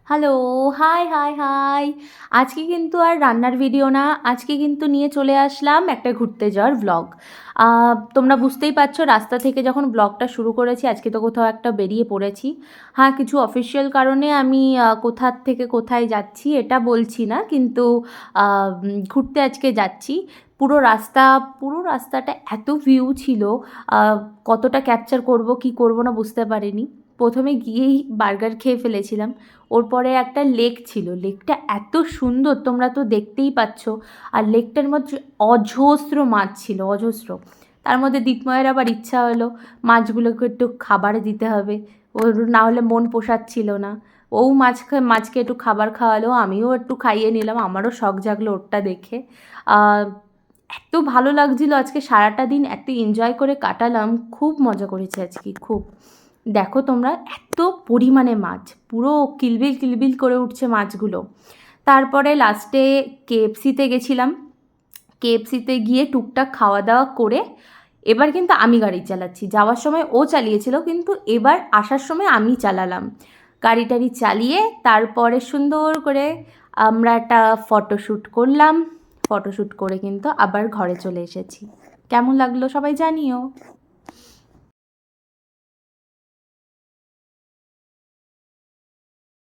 Hello, high, high, high. আজকে কিন্তু আর রান্নার ভিডিও না, আজকে কিন্তু নিয়ে চলে আসলাম একটা ঘুরতে যাওয়ার ভ্লগ। আ তোমরা বুঝতেই পারছো রাস্তা থেকে যখন ব্লগটা শুরু করেছি, আজকে তো কোথাও একটা বেরিয়ে পড়েছি। হ্যাঁ, কিছু অফিসিয়াল কারণে আমি কোথার থেকে কোথায় যাচ্ছি এটা বলছি না, কিন্তু ঘুরতে আজকে যাচ্ছি। পুরো রাস্তাটা এত ভিউ ছিল, আ কতটা ক্যাপচার করব, কি করব না বুঝতে পারিনি। ১ম এ গিয়েই বার্গার খেয়ে ফেলেছিলাম। ওর পরে একটা লেক ছিল। লেকটা এত সুন্দর তোমরা তো দেখতেই পাচ্ছ। আর লেকটার মধ্যে অজস্র মাছ ছিল, অজস্র। তার মধ্যে দীপময়ের আবার ইচ্ছা হলো মাছগুলোকে একটু খাবার দিতে হবে। ওর না হলে মন পোষাচ্ছিল না। ও মাছকে একটু খাবার খাওয়ালো, আমিও একটু খাইয়ে নিলাম। আমারও শখ জাগলো ওরটা দেখে। আ এত ভালো লাগছিল আজকে সারাটা দিন এত এনজয় করে কাটালাম। খুব মজা করেছি আজকে, খুব। দেখো তোমরা এত পরিমাণে মাছ, পুরো কিলবিল কিলবিল করে উঠছে মাছগুলো। তারপরে লাস্টে কেএফসিতে গেছিলাম। কেএফসিতে গিয়ে টুকটাক খাওয়া দাওয়া করে এবার কিন্তু আমি গাড়ি চালাচ্ছি। যাওয়ার সময় ও চালিয়েছিল, কিন্তু এবার আসার সময় আমি চালালাম। গাড়ি টাড়ি চালিয়ে তারপরে সুন্দর করে আমরা একটা ফটোশ্যুট করলাম। ফটোশ্যুট করে কিন্তু আবার ঘরে চলে এসেছি। কেমন লাগলো সবাই জানিও।